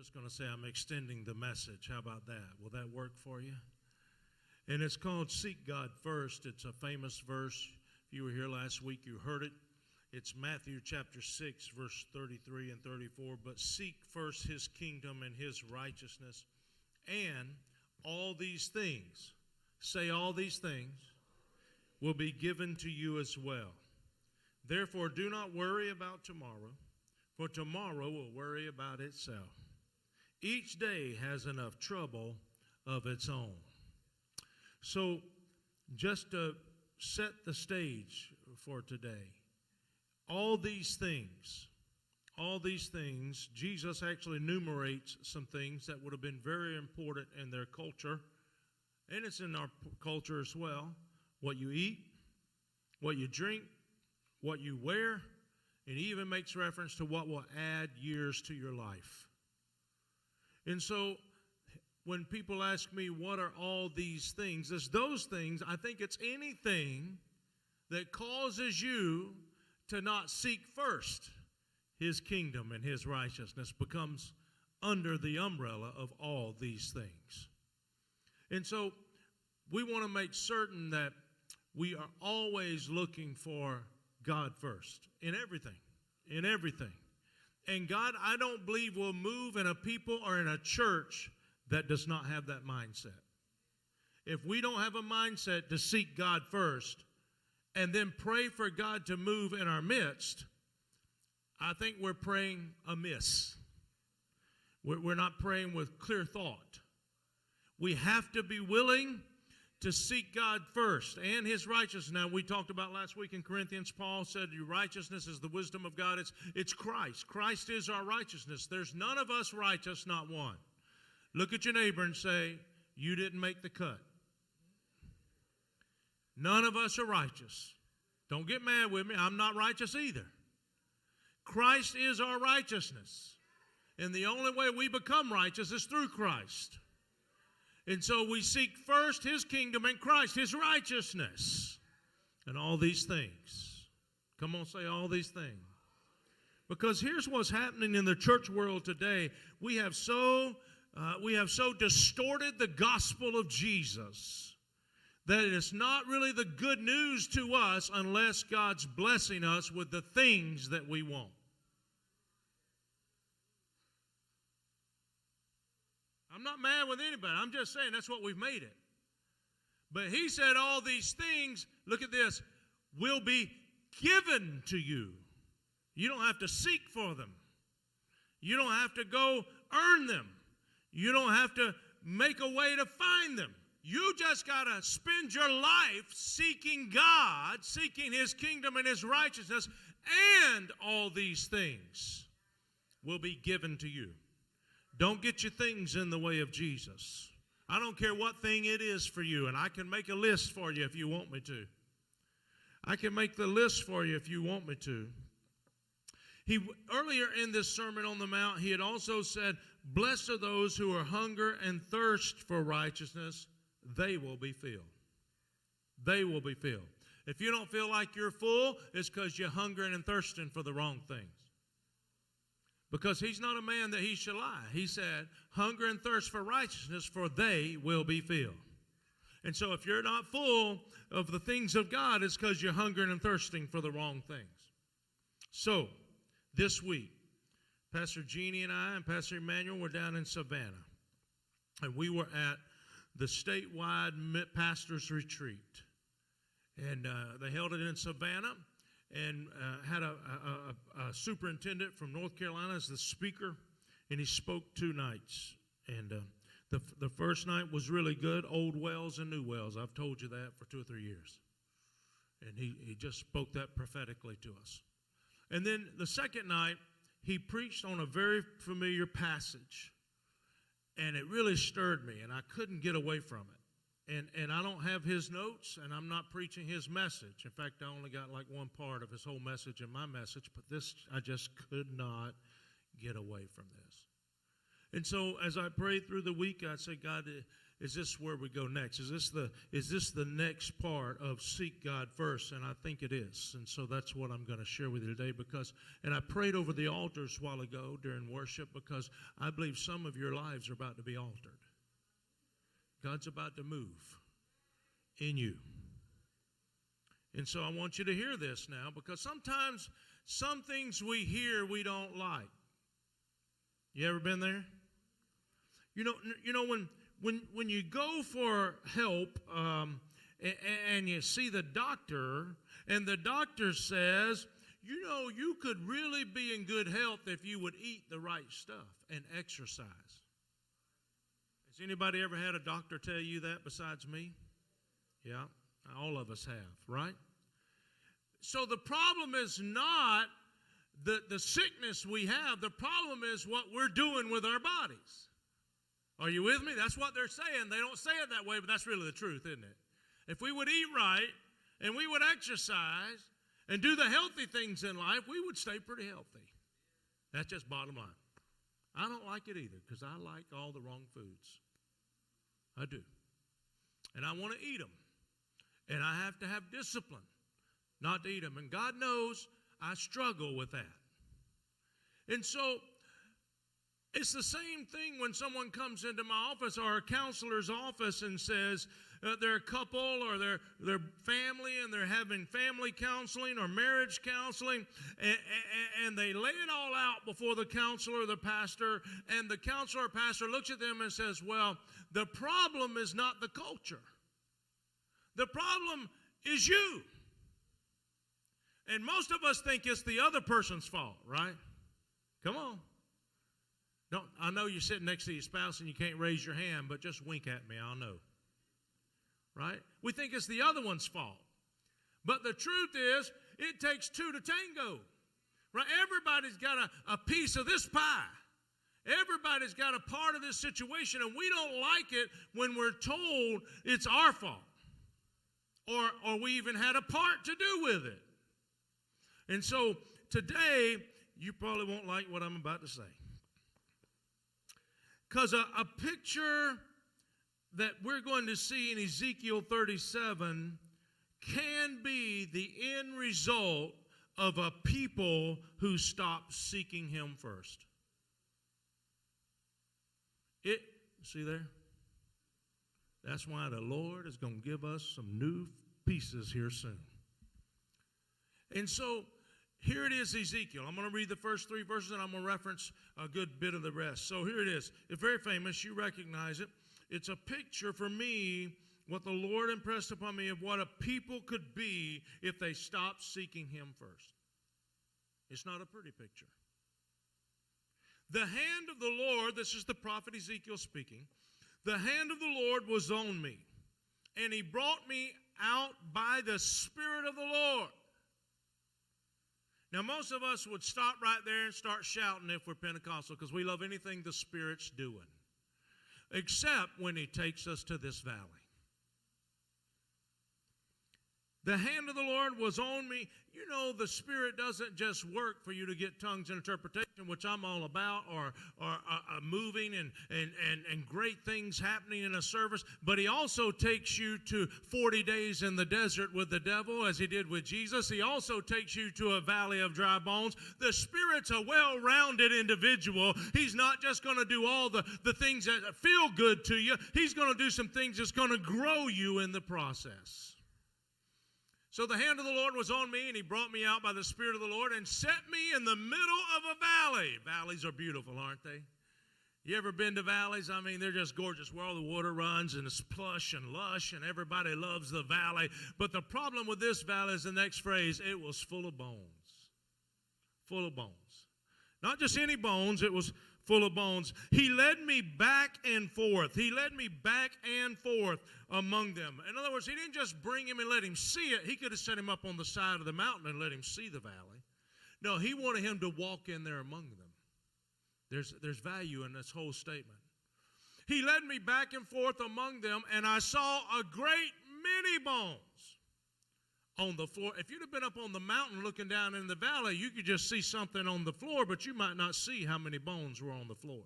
just going to say I'm extending the message. How about that? Will that work for you? And it's called Seek God First. It's a famous verse. If you were here last week, you heard it. It's Matthew chapter 6, verse 33 and 34. But seek first his kingdom and his righteousness, and all these things, say all these things, will be given to you as well. Therefore, do not worry about tomorrow, for tomorrow will worry about itself. Each day has enough trouble of its own. So, just to set the stage for today, all these things, Jesus actually enumerates some things that would have been very important in their culture, and it's in our culture as well. What you eat, what you drink, what you wear, and he even makes reference to what will add years to your life. And so, when people ask me, what are all these things? It's those things. I think it's anything that causes you to not seek first his kingdom and his righteousness becomes under the umbrella of all these things. And so we want to make certain that we are always looking for God first in everything, in everything. And God, I don't believe, will move in a people or in a church that does not have that mindset. If we don't have a mindset to seek God first and then pray for God to move in our midst, I think we're praying amiss. We're not praying with clear thought. We have to be willing to seek God first and his righteousness. Now, we talked about last week in Corinthians, Paul said your righteousness is the wisdom of God. It's Christ. Christ is our righteousness. There's none of us righteous, not one. Look at your neighbor and say, you didn't make the cut. None of us are righteous. Don't get mad with me. I'm not righteous either. Christ is our righteousness. And the only way we become righteous is through Christ. And so we seek first his kingdom and Christ, his righteousness, and all these things. Come on, say all these things. Because here's what's happening in the church world today. We have so distorted the gospel of Jesus that it is not really the good news to us unless God's blessing us with the things that we want. I'm not mad with anybody. I'm just saying that's what we've made it. But he said all these things, look at this, will be given to you. You don't have to seek for them. You don't have to go earn them. You don't have to make a way to find them. You just got to spend your life seeking God, seeking his kingdom and his righteousness, and all these things will be given to you. Don't get your things in the way of Jesus. I don't care what thing it is for you, and I can make a list for you if you want me to. I can make the list for you if you want me to. Earlier in this Sermon on the Mount, he had also said, blessed are those who are hunger and thirst for righteousness. They will be filled. They will be filled. If you don't feel like you're full, it's because you're hungering and thirsting for the wrong things. Because he's not a man that he shall lie. He said, hunger and thirst for righteousness, for they will be filled. And so if you're not full of the things of God, it's because you're hungering and thirsting for the wrong things. So, this week, Pastor Jeannie and I and Pastor Emmanuel were down in Savannah. And we were at the statewide pastor's retreat. And they held it in Savannah and had a superintendent from North Carolina as the speaker. And he spoke 2 nights. And the first night was really good, old wells and new wells. I've told you that for 2 or 3 years. And he just spoke that prophetically to us. And then the second night, he preached on a very familiar passage. And it really stirred me, and I couldn't get away from it. And I don't have his notes, and I'm not preaching his message. In fact, I only got like one part of his whole message in my message, but this, I just could not get away from this. And so as I prayed through the week, I said, God, is this where we go next? Is this the next part of seek God first? And I think it is. And so that's what I'm going to share with you today and I prayed over the altars a while ago during worship because I believe some of your lives are about to be altered. God's about to move in you. And so I want you to hear this now because sometimes some things we hear we don't like. You ever been there? You know when you go for help and you see the doctor and the doctor says, you could really be in good health if you would eat the right stuff and exercise. Has anybody ever had a doctor tell you that besides me? Yeah, all of us have, right? So the problem is not the sickness we have. The problem is what we're doing with our bodies. Are you with me? That's what they're saying. They don't say it that way, but that's really the truth, isn't it? If we would eat right and we would exercise and do the healthy things in life, we would stay pretty healthy. That's just bottom line. I don't like it either because I like all the wrong foods. I do. And I want to eat them. And I have to have discipline not to eat them. And God knows I struggle with that. And so it's the same thing when someone comes into my office or a counselor's office and says they're a couple or they're family and they're having family counseling or marriage counseling and they lay it all out before the counselor or the pastor, and the counselor or pastor looks at them and says, well, the problem is not the culture. The problem is you. And most of us think it's the other person's fault, right? Come on. I know you're sitting next to your spouse and you can't raise your hand, but just wink at me, I'll know. Right? We think it's the other one's fault. But the truth is, it takes two to tango. Right? Everybody's got a piece of this pie. Everybody's got a part of this situation, and we don't like it when we're told it's our fault. Or we even had a part to do with it. And so today, you probably won't like what I'm about to say. Because a picture that we're going to see in Ezekiel 37 can be the end result of a people who stop seeking Him first. See there? That's why the Lord is going to give us some new pieces here soon. And so here it is, Ezekiel. I'm going to read the first 3 verses, and I'm going to reference a good bit of the rest. So here it is. It's very famous. You recognize it. It's a picture for me, what the Lord impressed upon me of what a people could be if they stopped seeking Him first. It's not a pretty picture. The hand of the Lord, this is the prophet Ezekiel speaking, the hand of the Lord was on me, and He brought me out by the Spirit of the Lord. Now, most of us would stop right there and start shouting if we're Pentecostal because we love anything the Spirit's doing, except when He takes us to this valley. The hand of the Lord was on me. You know, the Spirit doesn't just work for you to get tongues and interpretation, which I'm all about, or moving and great things happening in a service, but He also takes you to 40 days in the desert with the devil, as He did with Jesus. He also takes you to a valley of dry bones. The Spirit's a well-rounded individual. He's not just going to do all the things that feel good to you. He's going to do some things that's going to grow you in the process. So the hand of the Lord was on me, and He brought me out by the Spirit of the Lord and set me in the middle of a valley. Valleys are beautiful, aren't they? You ever been to valleys? I mean, they're just gorgeous where all the water runs and it's plush and lush and everybody loves the valley. But the problem with this valley is the next phrase, it was full of bones. Full of bones. Not just any bones, it was full of bones. He led me back and forth. He led me back and forth among them. In other words, He didn't just bring him and let him see it. He could have set him up on the side of the mountain and let him see the valley. No, He wanted him to walk in there among them. There's value in this whole statement. He led me back and forth among them, and I saw a great many bones on the floor. If you'd have been up on the mountain looking down in the valley, you could just see something on the floor, but you might not see how many bones were on the floor.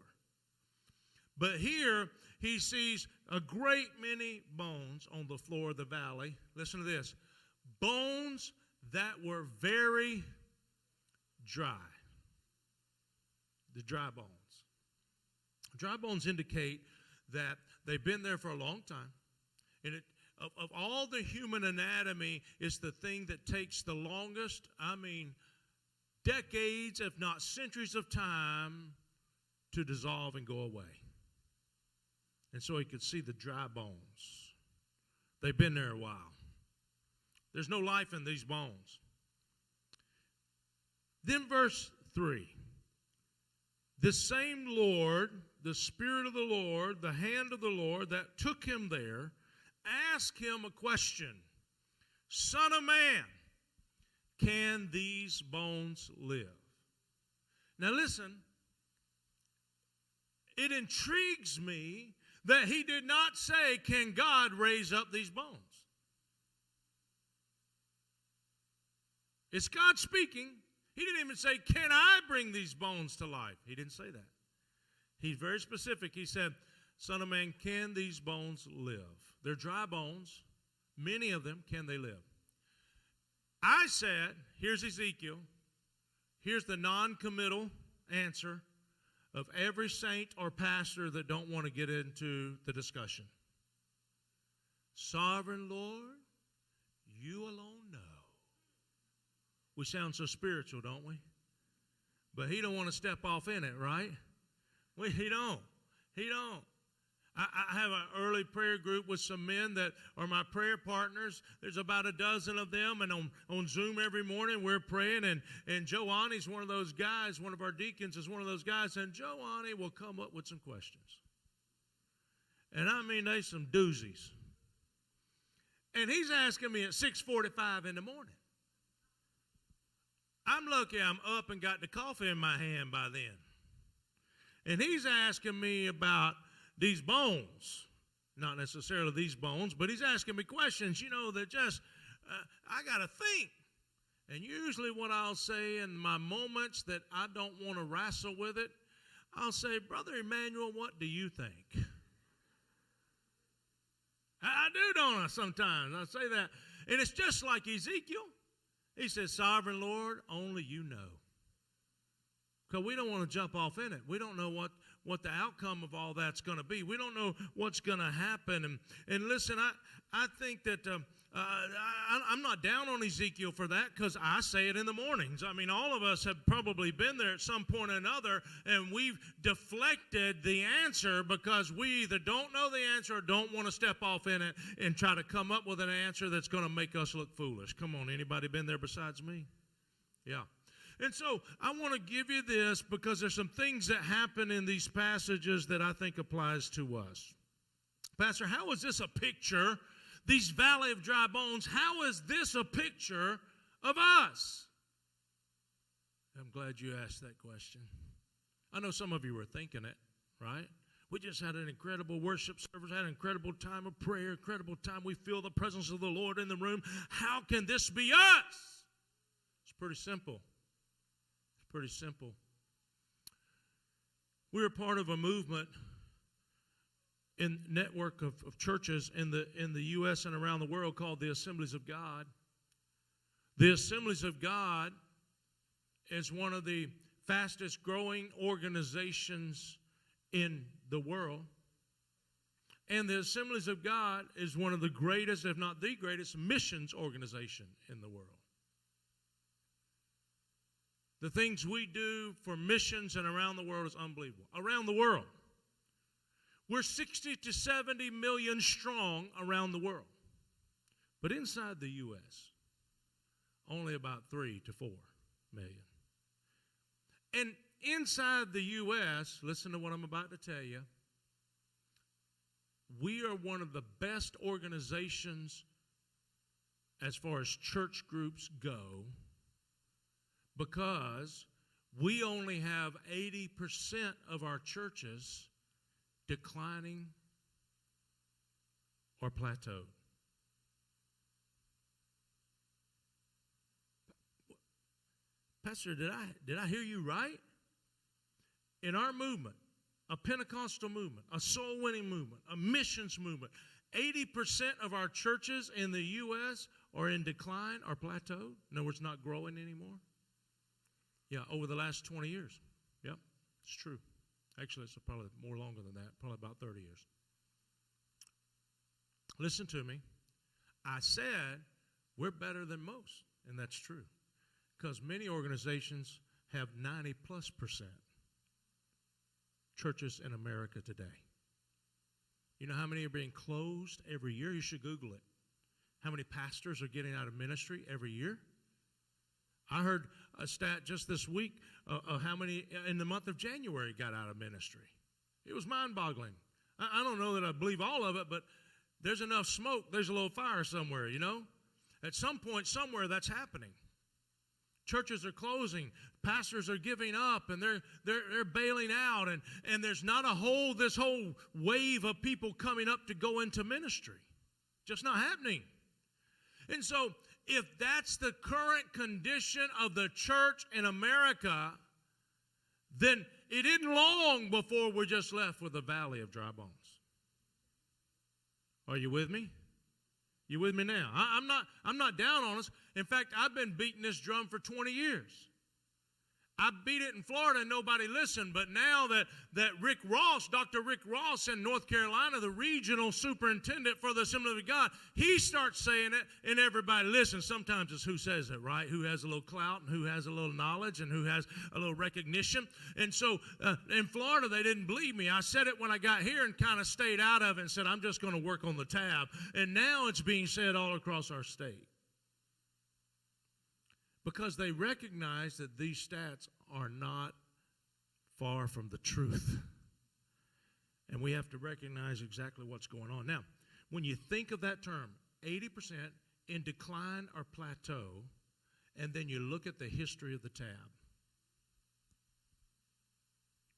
But here he sees a great many bones on the floor of the valley. Listen to this. Bones that were very dry. The dry bones. Dry bones indicate that they've been there for a long time. And of all the human anatomy, it's the thing that takes the longest, decades, if not centuries of time to dissolve and go away. And so he could see the dry bones. They've been there a while. There's no life in these bones. Then verse 3. The same Lord, the Spirit of the Lord, the hand of the Lord that took him there, asked him a question. Son of man, can these bones live? Now listen, it intrigues me that he did not say, can God raise up these bones? It's God speaking. He didn't even say, can I bring these bones to life? He didn't say that. He's very specific. He said, Son of man, can these bones live? They're dry bones. Many of them, can they live? I said, here's Ezekiel. Here's the non-committal answer of every saint or pastor that don't want to get into the discussion. Sovereign Lord, you alone know. We sound so spiritual, don't we? But he don't want to step off in it, right? He don't. He don't. I have an early prayer group with some men that are my prayer partners. There's about a dozen of them, and on Zoom every morning we're praying, and Joe Ani's one of those guys, one of our deacons is one of those guys, and Joe Ani will come up with some questions. And there's some doozies. And he's asking me at 6:45 in the morning. I'm lucky I'm up and got the coffee in my hand by then. And he's asking me about these bones. Not necessarily these bones, but he's asking me questions, that just, I got to think. And usually what I'll say in my moments that I don't want to wrestle with it, I'll say, Brother Emmanuel, what do you think? I do, don't I, sometimes? I say that. And it's just like Ezekiel. He says, Sovereign Lord, only you know. Because we don't want to jump off in it. We don't know what the outcome of all that's going to be. We don't know what's going to happen. And listen, I think that I'm not down on Ezekiel for that because I say it in the mornings. All of us have probably been there at some point or another, and we've deflected the answer because we either don't know the answer or don't want to step off in it and try to come up with an answer that's going to make us look foolish. Come on, anybody been there besides me? Yeah. And so I want to give you this because there's some things that happen in these passages that I think applies to us. Pastor, how is this a picture? These valley of dry bones, how is this a picture of us? I'm glad you asked that question. I know some of you were thinking it, right? We just had an incredible worship service, had an incredible time of prayer, incredible time. We feel the presence of the Lord in the room. How can this be us? It's pretty simple. Pretty simple. We're part of a movement in network of churches in the U.S. and around the world called the Assemblies of God. The Assemblies of God is one of the fastest growing organizations in the world. And the Assemblies of God is one of the greatest, if not the greatest, missions organization in the world. The things we do for missions and around the world is unbelievable. Around the world. We're 60 to 70 million strong around the world. But inside the U.S., only about 3 to 4 million. And inside the U.S., listen to what I'm about to tell you, we are one of the best organizations as far as church groups go, because we only have 80% of our churches declining or plateaued. Pastor, did I hear you right? In our movement, a Pentecostal movement, a soul-winning movement, a missions movement. 80% of our churches in the U.S. are in decline or plateaued. In other words, not growing anymore. Yeah, over the last 20 years. Yep, it's true. Actually, it's probably more longer than that, probably about 30 years. Listen to me. I said we're better than most, and that's true. Because many organizations have 90+% churches in America today. You know how many are being closed every year? You should Google it. How many pastors are getting out of ministry every year? I heard a stat just this week of how many in the month of January got out of ministry. It was mind-boggling. I don't know that I believe all of it, but there's enough smoke, there's a little fire somewhere, you know? At some point, somewhere, that's happening. Churches are closing, pastors are giving up, and they're bailing out, and there's not this whole wave of people coming up to go into ministry. Just not happening. And so, if that's the current condition of the church in America, then it isn't long before we're just left with a valley of dry bones. Are you with me? You with me now? I'm not down on us. In fact, I've been beating this drum for 20 years. I beat it in Florida and nobody listened, but now that Rick Ross, Dr. Rick Ross in North Carolina, the regional superintendent for the Assembly of God, he starts saying it and everybody listens. Sometimes it's who says it, right? Who has a little clout and who has a little knowledge and who has a little recognition. And so in Florida, they didn't believe me. I said it when I got here and kind of stayed out of it and said, I'm just going to work on the tab. And now it's being said all across our state. Because they recognize that these stats are not far from the truth. And we have to recognize exactly what's going on. Now, when you think of that term, 80% in decline or plateau, and then you look at the history of the tab,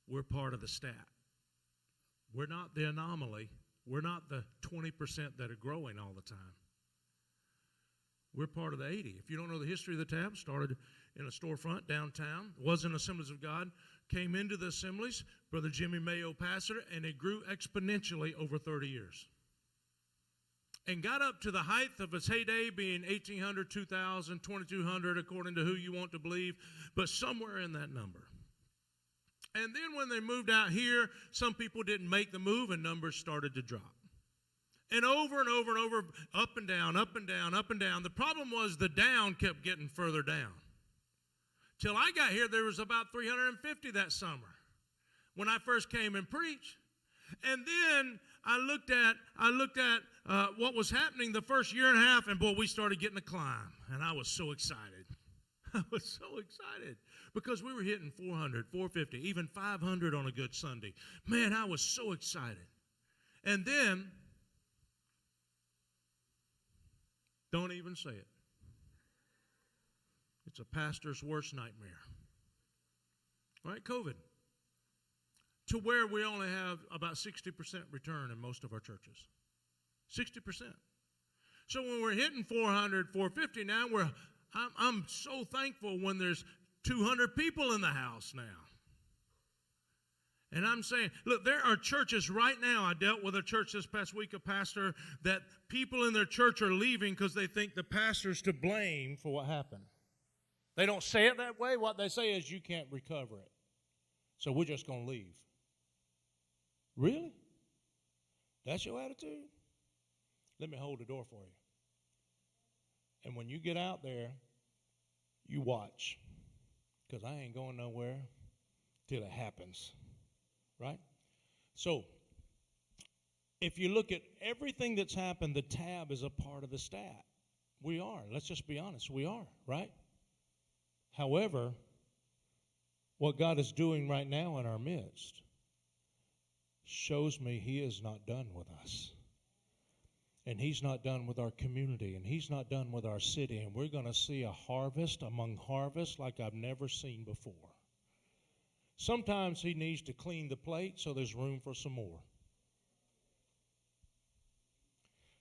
we're part of the stat. We're not the anomaly. We're not the 20% that are growing all the time. We're part of the 80. If you don't know the history of the tab, started in a storefront downtown, wasn't Assemblies of God, came into the assemblies, Brother Jimmy Mayo pastored, and it grew exponentially over 30 years. And got up to the height of its heyday being 1,800, 2,000, 2,200, according to who you want to believe, but somewhere in that number. And then when they moved out here, some people didn't make the move and numbers started to drop. And over and over and over, up and down, up and down, up and down. The problem was the down kept getting further down. Till I got here, there was about 350 that summer when I first came and preached. And then I looked at what was happening the first year and a half, and boy, we started getting a climb. And I was so excited. I was so excited because we were hitting 400, 450, even 500 on a good Sunday. Man, I was so excited. And then, don't even say it. It's a pastor's worst nightmare. All right, COVID. To where we only have about 60% return in most of our churches. 60%. So when we're hitting 400, 450 now, I'm so thankful when there's 200 people in the house now. And I'm saying, look, there are churches right now. I dealt with a church this past week, a pastor, that people in their church are leaving because they think the pastor's to blame for what happened. They don't say it that way. What they say is, you can't recover it. So we're just going to leave. Really? That's your attitude? Let me hold the door for you. And when you get out there, you watch. Because I ain't going nowhere till it happens. Right? So, if you look at everything that's happened, the tab is a part of the stat. We are. Let's just be honest. We are, right? However, what God is doing right now in our midst shows me He is not done with us. And He's not done with our community. And He's not done with our city. And we're going to see a harvest among harvests like I've never seen before. Sometimes He needs to clean the plate so there's room for some more.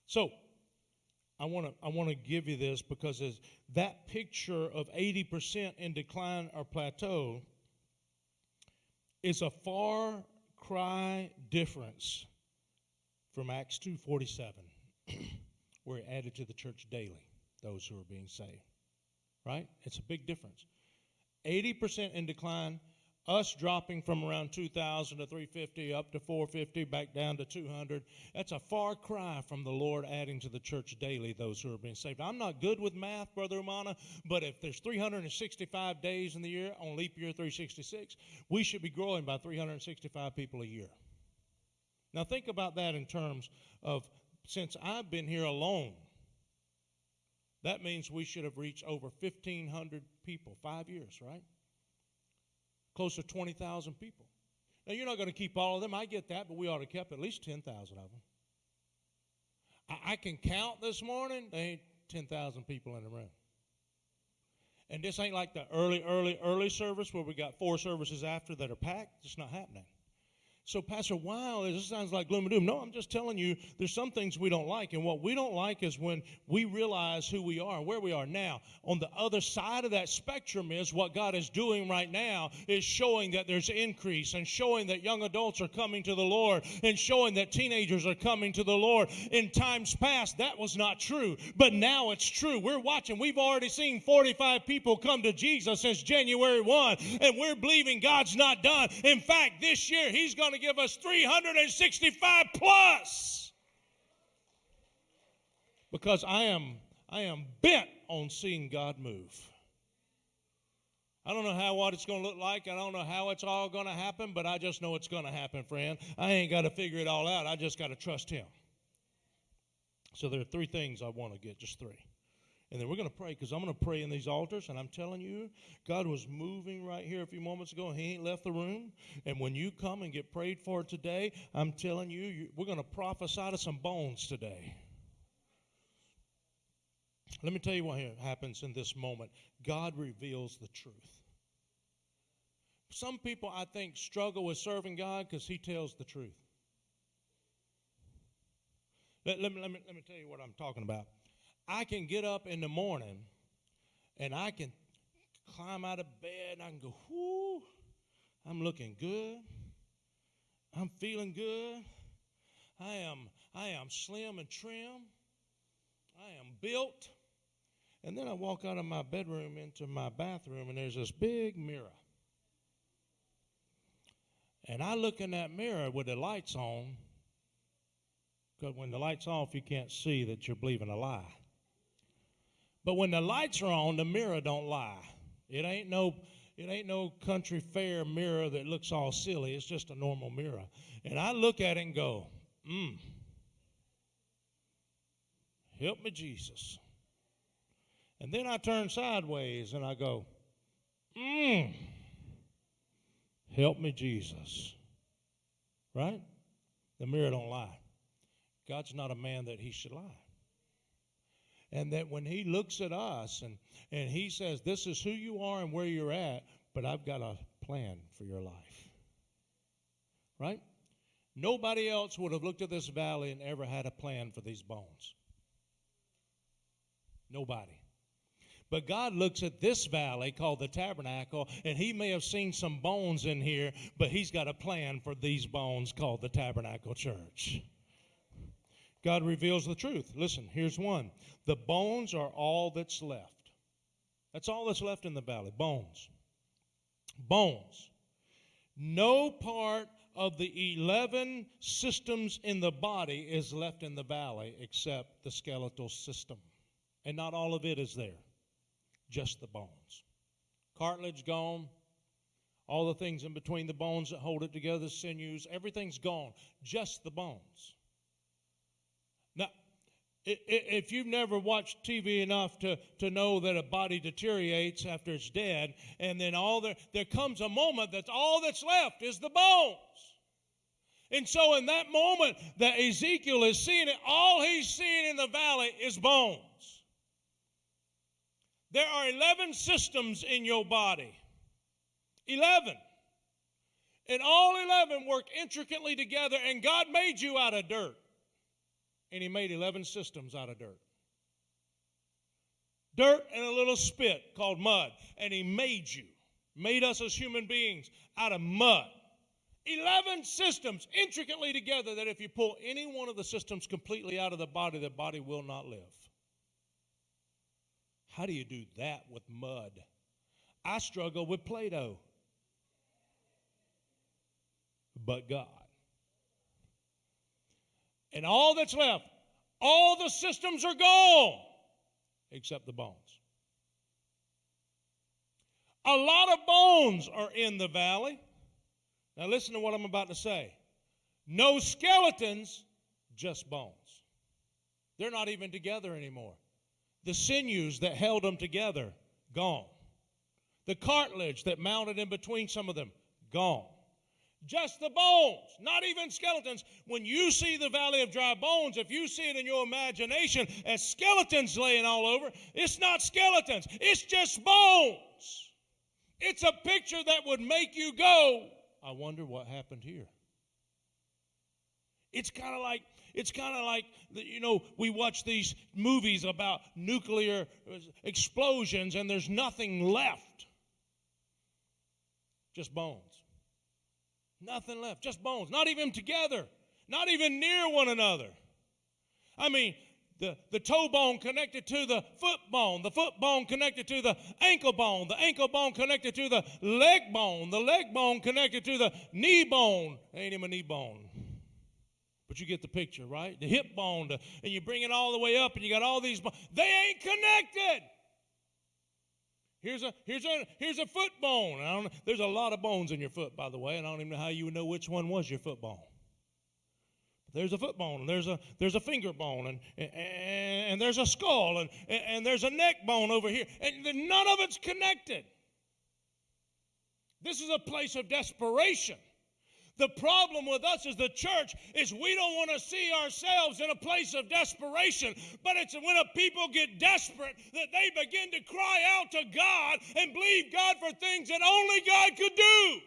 So, I want to give you this because that picture of 80% in decline or plateau is a far cry difference from Acts 2:47, where it added to the church daily those who are being saved. Right? It's a big difference. 80% in decline, us dropping from around 2,000 to 350 up to 450, back down to 200. That's a far cry from the Lord adding to the church daily those who are being saved. I'm not good with math, Brother Umana, but if there's 365 days in the year, on leap year 366, we should be growing by 365 people a year. Now think about that in terms of, since I've been here alone, that means we should have reached over 1,500 people, 5 years, right? Close to 20,000 people. Now, you're not going to keep all of them. I get that, but we ought to keep at least 10,000 of them. I can count this morning. There ain't 10,000 people in the room. And this ain't like the early service where we got 4 services after that are packed. It's not happening. So, Pastor, wow, this sounds like gloom and doom. No, I'm just telling you, there's some things we don't like. And what we don't like is when we realize who we are and where we are now. On the other side of that spectrum is what God is doing right now is showing that there's increase and showing that young adults are coming to the Lord and showing that teenagers are coming to the Lord. In times past, that was not true. But now it's true. We're watching. We've already seen 45 people come to Jesus since January 1. And we're believing God's not done. In fact, this year, He's going to give us 365 plus, because I am bent on seeing God move. I don't know what it's going to look like. I don't know how it's all going to happen, but I just know it's going to happen, friend. I ain't got to figure it all out. I just got to trust Him. So there are 3 things I want to get, just 3. And then we're going to pray, because I'm going to pray in these altars. And I'm telling you, God was moving right here a few moments ago, and He ain't left the room. And when you come and get prayed for today, I'm telling you, we're going to prophesy to some bones today. Let me tell you what happens in this moment. God reveals the truth. Some people, I think, struggle with serving God because He tells the truth. Let me tell you what I'm talking about. I can get up in the morning and I can climb out of bed and I can go, whoo, I'm looking good. I'm feeling good. I am slim and trim. I am built. And then I walk out of my bedroom into my bathroom and there's this big mirror. And I look in that mirror with the lights on, because when the light's off, you can't see that you're believing a lie. But when the lights are on, the mirror don't lie. It ain't no country fair mirror that looks all silly. It's just a normal mirror. And I look at it and go, help me, Jesus. And then I turn sideways and I go, help me, Jesus. Right? The mirror don't lie. God's not a man that He should lie. And that when He looks at us and He says, this is who you are and where you're at, but I've got a plan for your life. Right? Nobody else would have looked at this valley and ever had a plan for these bones. Nobody. But God looks at this valley called the tabernacle, and He may have seen some bones in here, but He's got a plan for these bones called the tabernacle church. God reveals the truth. Listen, here's one. The bones are all that's left. That's all that's left in the valley. Bones. Bones. No part of the 11 systems in the body is left in the valley except the skeletal system. And not all of it is there. Just the bones. Cartilage gone. All the things in between the bones that hold it together, sinews, everything's gone. Just the bones. Now, if you've never watched TV enough to know that a body deteriorates after it's dead, and then there comes a moment that all that's left is the bones. And so in that moment that Ezekiel is seeing it, all he's seeing in the valley is bones. There are 11 systems in your body. 11. And all 11 work intricately together, and God made you out of dirt. And He made 11 systems out of dirt. Dirt and a little spit called mud. And He made us as human beings out of mud. 11 systems intricately together that if you pull any one of the systems completely out of the body will not live. How do you do that with mud? I struggle with Play-Doh. But God. And all that's left, all the systems are gone except the bones. A lot of bones are in the valley. Now listen to what I'm about to say. No skeletons, just bones. They're not even together anymore. The sinews that held them together, gone. The cartilage that mounted in between some of them, gone. Just the bones, not even skeletons. When you see the valley of dry bones, if you see it in your imagination as skeletons laying all over, it's not skeletons, it's just bones. It's a picture that would make you go, I wonder what happened here. It's kind of like, we watch these movies about nuclear explosions and there's nothing left. Just bones. Nothing left, just bones. Not even together, not even near one another. I mean, the toe bone connected to the foot bone connected to the ankle bone connected to the leg bone connected to the knee bone. Ain't even a knee bone. But you get the picture, right? The hip bone, and you bring it all the way up, and you got all these bones. They ain't connected. Here's a foot bone. There's a lot of bones in your foot, by the way, and I don't even know how you would know which one was your foot bone. There's a foot bone, and there's a finger bone, and there's a skull, and there's a neck bone over here, and none of it's connected. This is a place of desperation. The problem with us as the church is we don't want to see ourselves in a place of desperation, but it's when a people get desperate that they begin to cry out to God and believe God for things that only God could do.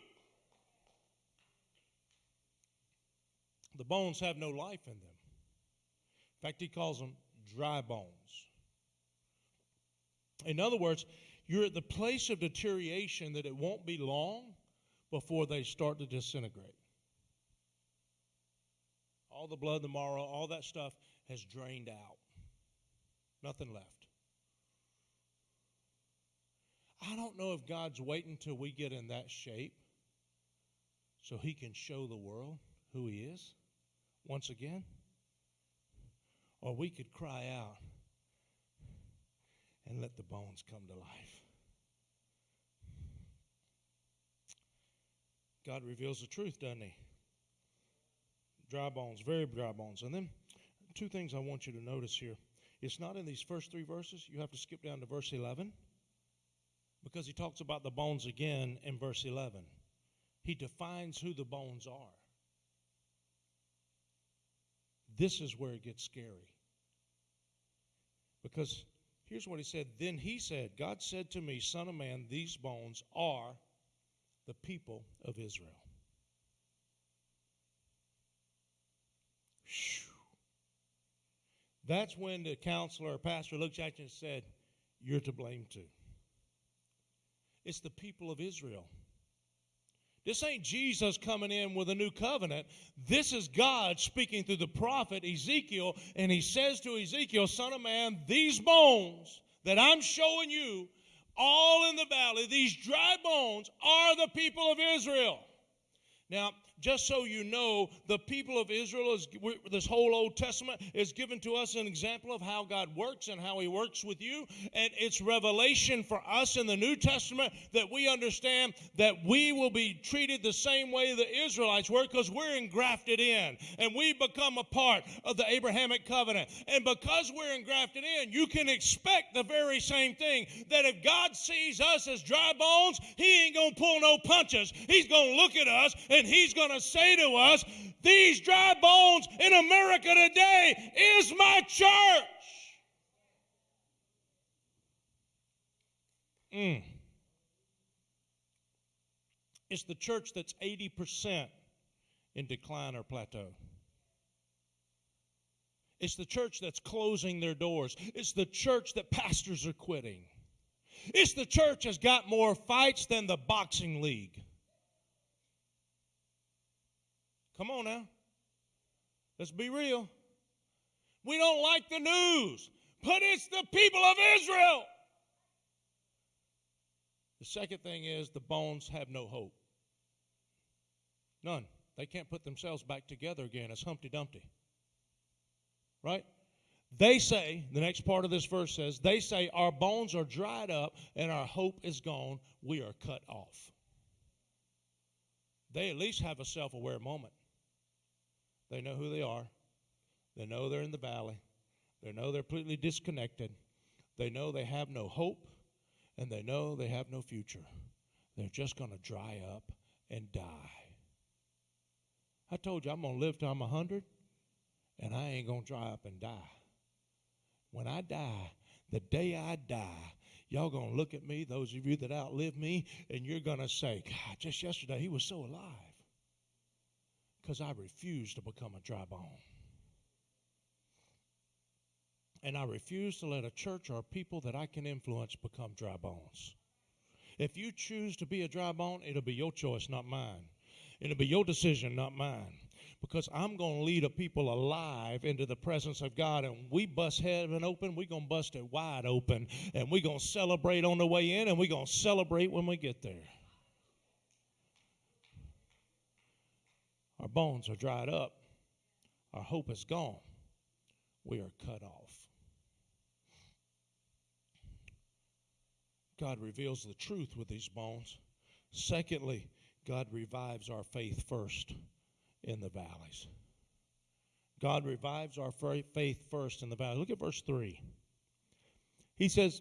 The bones have no life in them. In fact, he calls them dry bones. In other words, you're at the place of deterioration that it won't be long before they start to disintegrate. All the blood, the marrow, all that stuff has drained out. Nothing left. I don't know if God's waiting till we get in that shape so he can show the world who he is once again. Or we could cry out and let the bones come to life. God reveals the truth, doesn't he? Dry bones, very dry bones. And then two things I want you to notice here. It's not in these first three verses. You have to skip down to verse 11 because he talks about the bones again in verse 11. He defines who the bones are. This is where it gets scary. Because here's what he said. Then he said, God said to me, Son of man, these bones are the people of Israel. That's when the counselor or pastor looks at you and said, you're to blame too. It's the people of Israel. This ain't Jesus coming in with a new covenant. This is God speaking through the prophet Ezekiel, and he says to Ezekiel, Son of man, these bones that I'm showing you all in the valley, these dry bones are the people of Israel. Now, just so you know, the people of Israel, this whole Old Testament is given to us an example of how God works and how he works with you. And it's revelation for us in the New Testament that we understand that we will be treated the same way the Israelites were because we're engrafted in. And we become a part of the Abrahamic covenant. And because we're engrafted in, you can expect the very same thing. That if God sees us as dry bones, he ain't going to pull no punches. He's going to look at us and he's going to say to us, these dry bones in America today is my church. It's the church that's 80% in decline or plateau. It's the church that's closing their doors. It's the church that pastors are quitting. It's the church that's got more fights than the boxing league. Come on now. Let's be real. We don't like the news, but it's the people of Israel. The second thing is the bones have no hope. None. They can't put themselves back together again as Humpty Dumpty. Right? They say, the next part of this verse says, they say our bones are dried up and our hope is gone. We are cut off. They at least have a self-aware moment. They know who they are. They know they're in the valley. They know they're completely disconnected. They know they have no hope, and they know they have no future. They're just going to dry up and die. I told you I'm going to live till I'm 100, and I ain't going to dry up and die. When I die, the day I die, y'all going to look at me, those of you that outlive me, and you're going to say, God, just yesterday he was so alive. Because I refuse to become a dry bone. And I refuse to let a church or people that I can influence become dry bones. If you choose to be a dry bone, it'll be your choice, not mine. It'll be your decision, not mine. Because I'm going to lead a people alive into the presence of God. And we bust heaven open, we're going to bust it wide open. And we're going to celebrate on the way in, and we're going to celebrate when we get there. Our bones are dried up. Our hope is gone. We are cut off. God reveals the truth with these bones. Secondly, God revives our faith first in the valleys. God revives our faith first in the valley. Look at verse 3. He says,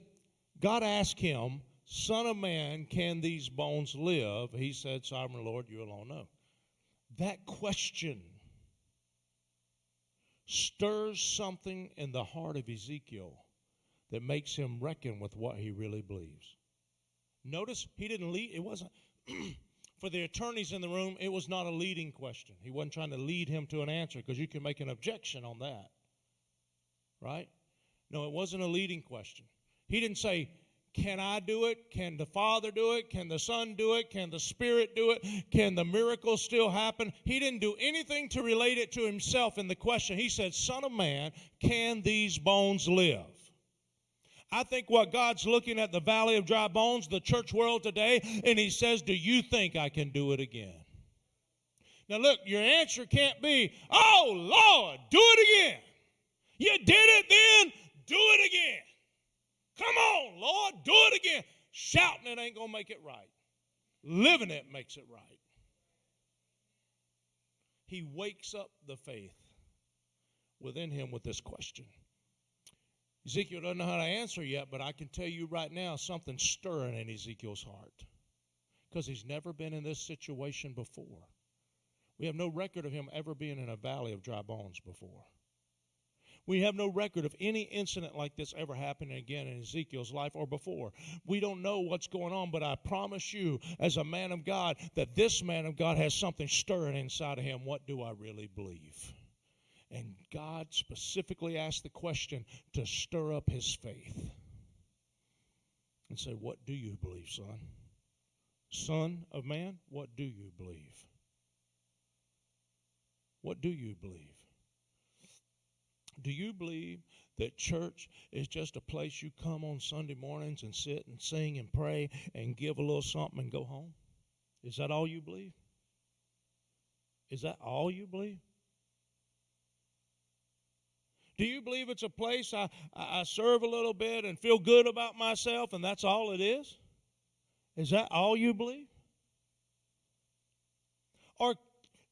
God asked him, Son of man, can these bones live? He said, Sovereign Lord, you alone know. That question stirs something in the heart of Ezekiel that makes him reckon with what he really believes. Notice he didn't lead. It wasn't, for the attorneys in the room, it was not a leading question. He wasn't trying to lead him to an answer, because you can make an objection on that. Right? No, it wasn't a leading question. He didn't say, can I do it? Can the Father do it? Can the Son do it? Can the Spirit do it? Can the miracle still happen? He didn't do anything to relate it to himself in the question. He said, Son of man, can these bones live? I think what God's looking at the valley of dry bones, the church world today, and he says, do you think I can do it again? Now look, your answer can't be, oh Lord, do it again. You did it then, do it again. Come on, Lord, do it again. Shouting it ain't going to make it right. Living it makes it right. He wakes up the faith within him with this question. Ezekiel doesn't know how to answer yet, but I can tell you right now something's stirring in Ezekiel's heart, because he's never been in this situation before. We have no record of him ever being in a valley of dry bones before. We have no record of any incident like this ever happening again in Ezekiel's life or before. We don't know what's going on, but I promise you, as a man of God, that this man of God has something stirring inside of him. What do I really believe? And God specifically asked the question to stir up his faith and say, what do you believe, son? Son of man, what do you believe? What do you believe? Do you believe that church is just a place you come on Sunday mornings and sit and sing and pray and give a little something and go home? Is that all you believe? Is that all you believe? Do you believe it's a place I serve a little bit and feel good about myself and that's all it is? Is that all you believe? Or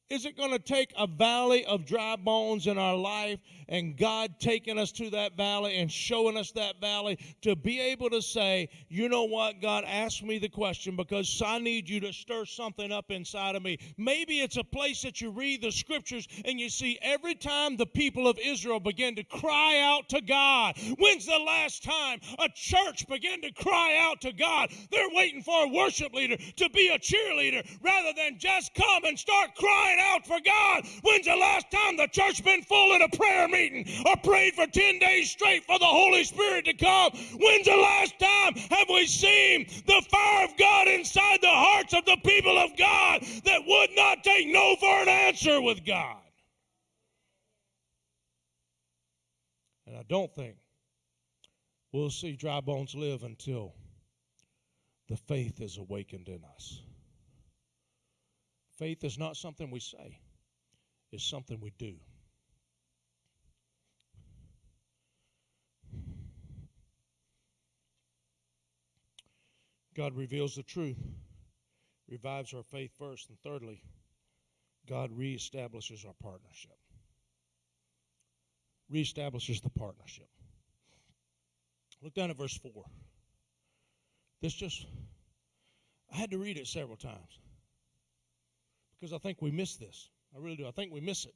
is it going to take a valley of dry bones in our life and God taking us to that valley and showing us that valley to be able to say, you know what, God, ask me the question because I need you to stir something up inside of me. Maybe it's a place that you read the scriptures and you see every time the people of Israel began to cry out to God. When's the last time a church began to cry out to God? They're waiting for a worship leader to be a cheerleader rather than just come and start crying crying out for God? When's the last time the church been full in a prayer meeting or prayed for 10 days straight for the Holy Spirit to come? When's the last time have we seen the fire of God inside the hearts of the people of God that would not take no for an answer with God? And I don't think we'll see dry bones live until the faith is awakened in us. Faith is not something we say. It's something we do. God reveals the truth, revives our faith first, and thirdly, God reestablishes our partnership. Reestablishes the partnership. Look down at verse 4. I had to read it several times because I think we miss this. I really do. I think we miss it.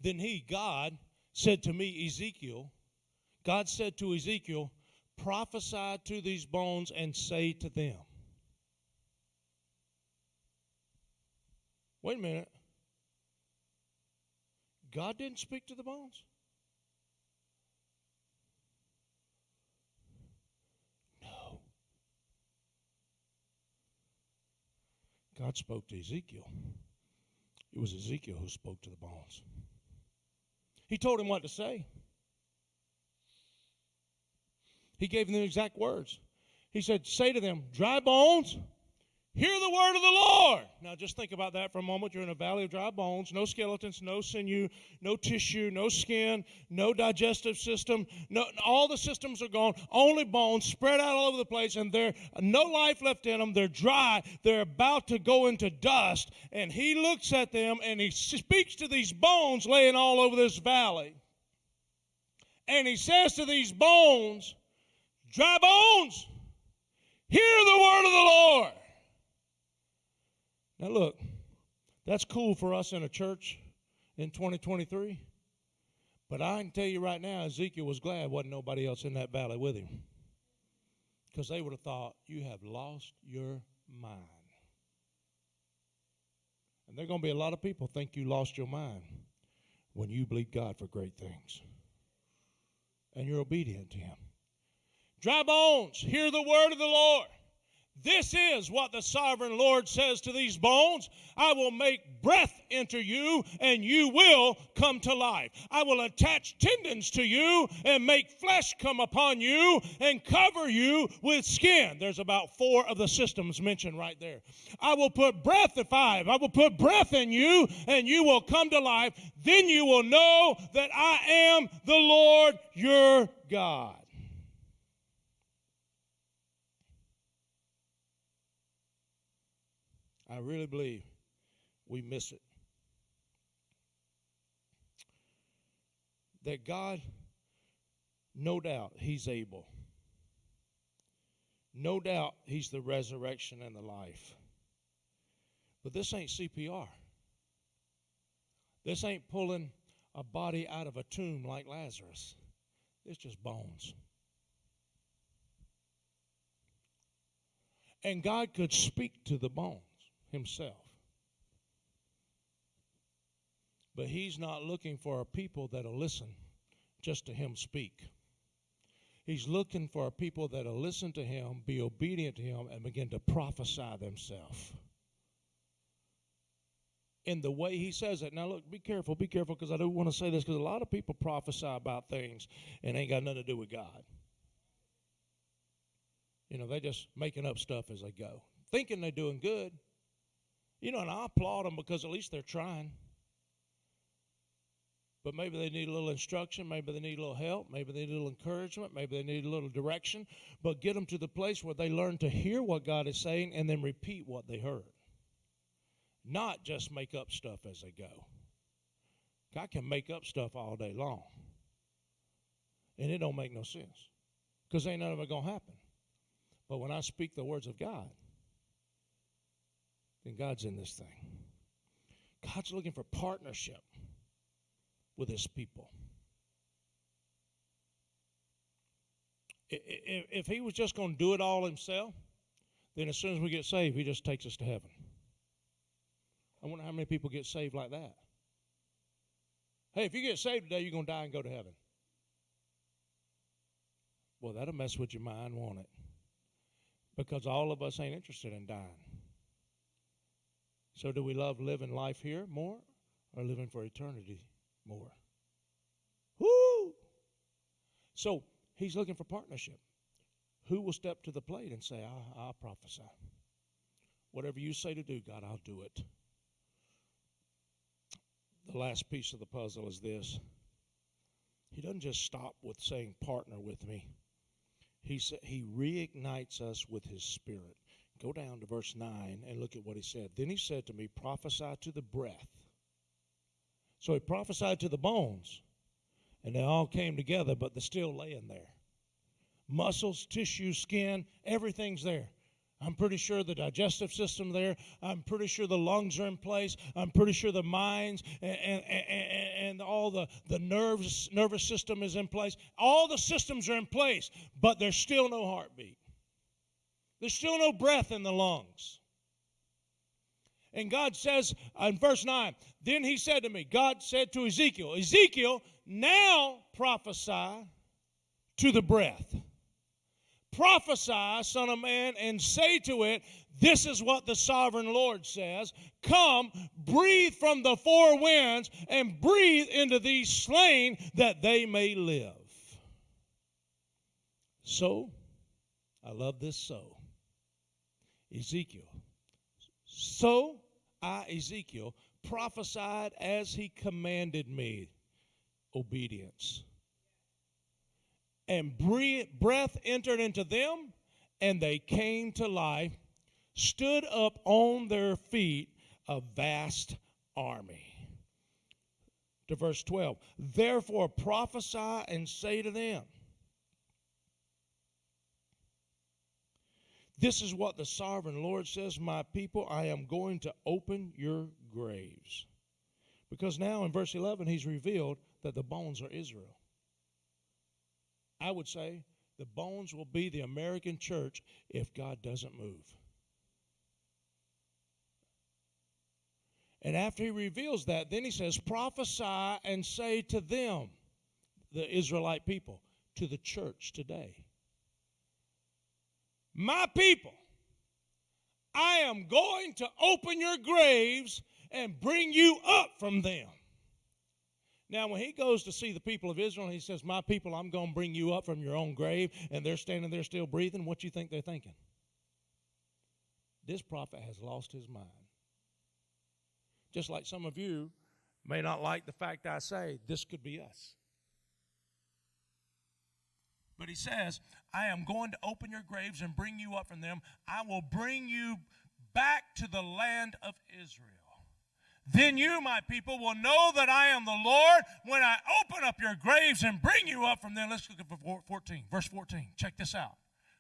Then God said to me, Ezekiel, God said to Ezekiel, prophesy to these bones and say to them. Wait a minute. God didn't speak to the bones? No. God spoke to Ezekiel. It was Ezekiel who spoke to the bones. He told him what to say. He gave them the exact words. He said, say to them, dry bones, hear the word of the Lord. Now just think about that for a moment. You're in a valley of dry bones, no skeletons, no sinew, no tissue, no skin, no digestive system. No, all the systems are gone. Only bones spread out all over the place, and there's no life left in them. They're dry. They're about to go into dust. And he looks at them, and he speaks to these bones laying all over this valley. And he says to these bones, dry bones, hear the word of the Lord. Now look, that's cool for us in a church in 2023. But I can tell you right now, Ezekiel was glad wasn't nobody else in that valley with him. Because they would have thought, you have lost your mind. And there are going to be a lot of people think you lost your mind when you believe God for great things. And you're obedient to him. Dry bones, hear the word of the Lord. This is what the sovereign Lord says to these bones. I will make breath enter you, and you will come to life. I will attach tendons to you and make flesh come upon you and cover you with skin. There's about 4 of the systems mentioned right there. I will put breath at 5. I will put breath in you, and you will come to life. Then you will know that I am the Lord your God. I really believe we miss it. That God, no doubt, he's able. No doubt he's the resurrection and the life. But this ain't CPR. This ain't pulling a body out of a tomb like Lazarus. It's just bones. And God could speak to the bones himself. But he's not looking for a people that'll listen just to him speak. He's looking for a people that'll listen to him, be obedient to him, and begin to prophesy themselves in the way he says it. Now look, be careful, because I do want to say this, because a lot of people prophesy about things and ain't got nothing to do with God. You know, they're just making up stuff as they go, thinking they're doing good. You know, and I applaud them because at least they're trying. But maybe they need a little instruction. Maybe they need a little help. Maybe they need a little encouragement. Maybe they need a little direction. But get them to the place where they learn to hear what God is saying and then repeat what they heard. Not just make up stuff as they go. I can make up stuff all day long. And it don't make no sense. Because ain't none of it going to happen. But when I speak the words of God, then God's in this thing. God's looking for partnership with his people. If he was just going to do it all himself, then as soon as we get saved, he just takes us to heaven. I wonder how many people get saved like that. Hey, if you get saved today, you're going to die and go to heaven. Well, that'll mess with your mind, won't it? Because all of us ain't interested in dying. So do we love living life here more or living for eternity more? Woo! So he's looking for partnership. Who will step to the plate and say, I'll prophesy. Whatever you say to do, God, I'll do it. The last piece of the puzzle is this. He doesn't just stop with saying, partner with me. He reignites us with his Spirit. Go down to verse 9 and look at what he said. Then he said to me, prophesy to the breath. So he prophesied to the bones, and they all came together, but they're still laying there. Muscles, tissue, skin, everything's there. I'm pretty sure the digestive system there. I'm pretty sure the lungs are in place. I'm pretty sure the minds and all the nervous system is in place. All the systems are in place, but there's still no heartbeat. There's still no breath in the lungs. And God says in verse 9, then he said to me, God said to Ezekiel, Ezekiel, now prophesy to the breath. Prophesy, son of man, and say to it, this is what the sovereign Lord says. Come, breathe from the four winds, and breathe into these slain, that they may live. So, I love this so. Ezekiel. So, I, Ezekiel, prophesied as he commanded me. Obedience. And breath entered into them, and they came to life, stood up on their feet, a vast army. To verse 12. Therefore prophesy and say to them, this is what the sovereign Lord says, my people, I am going to open your graves. Because now in verse 11, he's revealed that the bones are Israel. I would say the bones will be the American church if God doesn't move. And after he reveals that, then he says, prophesy and say to them, the Israelite people, to the church today, my people, I am going to open your graves and bring you up from them. Now, when he goes to see the people of Israel, he says, my people, I'm going to bring you up from your own grave, and they're standing there still breathing, what do you think they're thinking? This prophet has lost his mind. Just like some of you may not like the fact I say, this could be us. But he says, I am going to open your graves and bring you up from them. I will bring you back to the land of Israel. Then you, my people, will know that I am the Lord when I open up your graves and bring you up from them. Let's look at 14, verse 14. Check this out.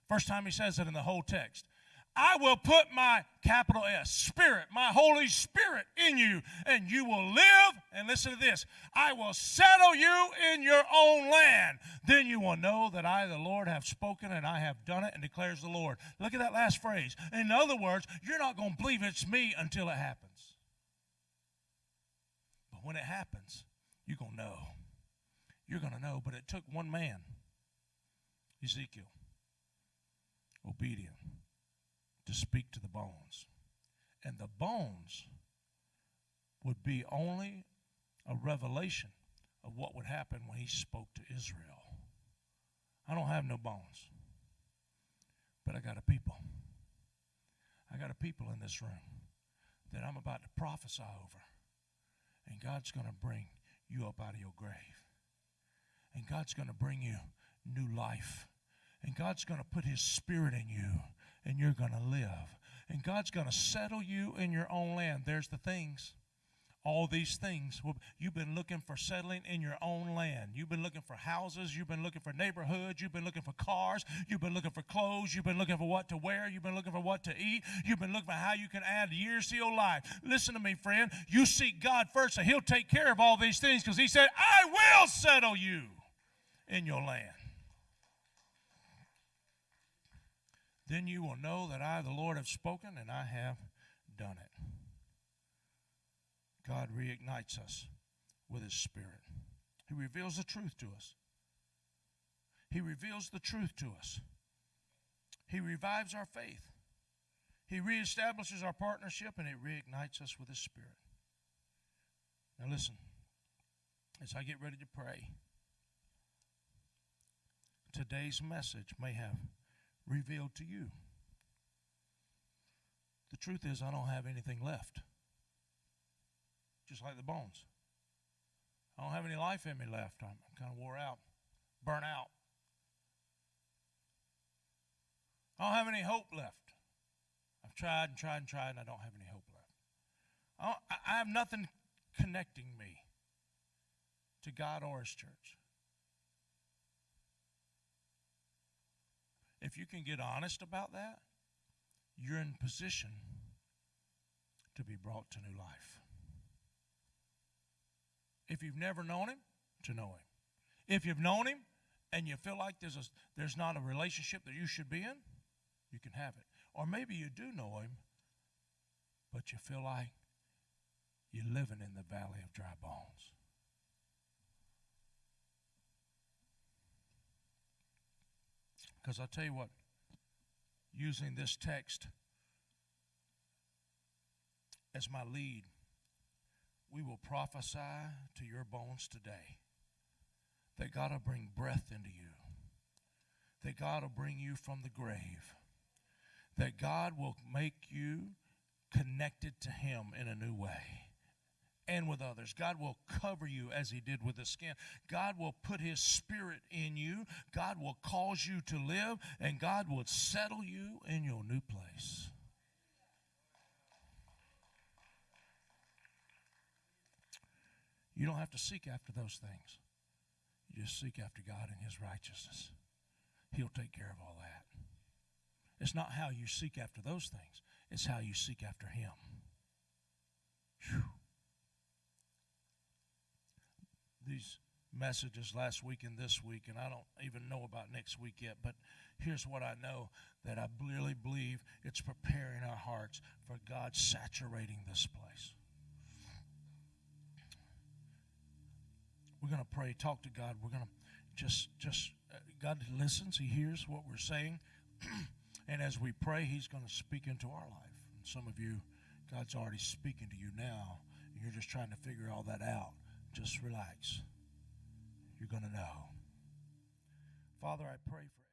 First time he says it in the whole text. I will put my, capital S, Spirit, my Holy Spirit in you, and you will live. And listen to this. I will settle you in your own land. Then you will know that I, the Lord, have spoken, and I have done it, and declares the Lord. Look at that last phrase. In other words, you're not going to believe it's me until it happens. But when it happens, you're going to know. You're going to know. But it took one man, Ezekiel, obedient, to speak to the bones. And the bones would be only a revelation of what would happen when he spoke to Israel. I don't have no bones, but I got a people. I got a people in this room that I'm about to prophesy over. And God's going to bring you up out of your grave. And God's going to bring you new life. And God's going to put his Spirit in you. And you're going to live. And God's going to settle you in your own land. There's the things. All these things. You've been looking for settling in your own land. You've been looking for houses. You've been looking for neighborhoods. You've been looking for cars. You've been looking for clothes. You've been looking for what to wear. You've been looking for what to eat. You've been looking for how you can add years to your life. Listen to me, friend. You seek God first, and he'll take care of all these things because he said, I will settle you in your land. Then you will know that I, the Lord, have spoken, and I have done it. God reignites us with His Spirit. He reveals the truth to us. He reveals the truth to us. He revives our faith. He reestablishes our partnership, and it reignites us with His Spirit. Now listen, as I get ready to pray, today's message may have revealed to you. The truth is, I don't have anything left. Just like the bones. I don't have any life in me left. I'm kind of wore out, burnt out. I don't have any hope left. I've tried and tried and tried, and I don't have any hope left. I have nothing connecting me to God or His church. If you can get honest about that, you're in position to be brought to new life. If you've never known Him, to know Him. If you've known Him and you feel like there's not a relationship that you should be in, you can have it. Or maybe you do know Him, but you feel like you're living in the valley of dry bones. Because I'll tell you what, using this text as my lead, we will prophesy to your bones today that God will bring breath into you, that God will bring you from the grave, that God will make you connected to Him in a new way and with others. God will cover you as He did with the skin. God will put His Spirit in you. God will cause you to live, and God will settle you in your new place. You don't have to seek after those things. You just seek after God and His righteousness. He'll take care of all that. It's not how you seek after those things. It's how you seek after Him. Whew. These messages last week and this week, and I don't even know about next week yet, but here's what I know, that I really believe it's preparing our hearts for God saturating this place. We're going to pray, talk to God. We're going to God listens. He hears what we're saying. And as we pray, He's going to speak into our life. And some of you, God's already speaking to you now, and you're just trying to figure all that out. Just relax. You're going to know. Father, I pray for